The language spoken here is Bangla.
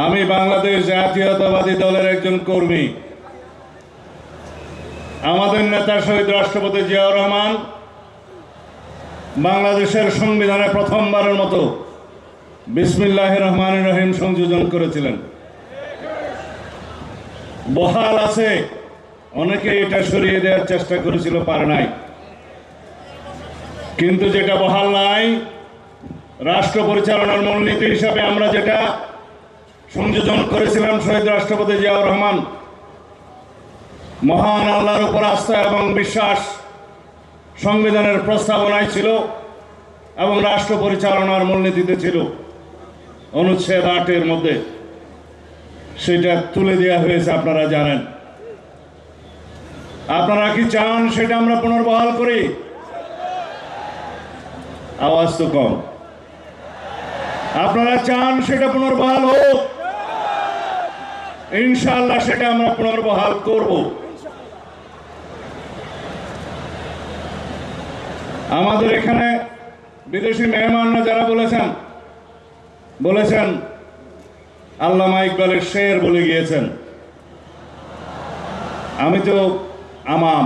আমি বাংলাদেশ জাতীয়তাবাদী দলের একজন কর্মী। আমাদের নেতা শহীদ রাষ্ট্রপতি জিয়াউর রহমান বাংলাদেশের সংবিধানে প্রথমবারের মতো বিসমিল্লাহির রহমানির রহিম সংযোজন করেছিলেন। বহাল আছে, অনেকে এটা সরিয়ে দেওয়ার চেষ্টা করেছিল, পারে নাই। কিন্তু যেটা বহাল নাই, রাষ্ট্র পরিচালনার মূলনীতি হিসাবে আমরা যেটা সংযোজন করেছিলাম, শহীদ রাষ্ট্রপতি জিয়াউর রহমান মহান আল্লাহর উপর আস্থা এবং বিশ্বাস সংবিধানের প্রস্তাবনায় ছিল এবং রাষ্ট্র পরিচালনার মূলনীতিতে ছিল। অনুচ্ছেদ 8-এর মধ্যে সেটা তুলে দেওয়া হয়েছে, আপনারা জানেন। আপনারা কি চান সেটা আমরা পুনর্বহাল করি? আওয়াজ তো কম। আপনারা চান সেটা পুনর্বহাল হোক? ইনশাআল্লাহ সেটা আমরা পুনর্বহাল করব। আমাদের এখানে বিদেশি মেহমানরা যারা বলেছেন আল্লামা ইকবালের শের বলে গিয়েছেন। আমি তো আমাম।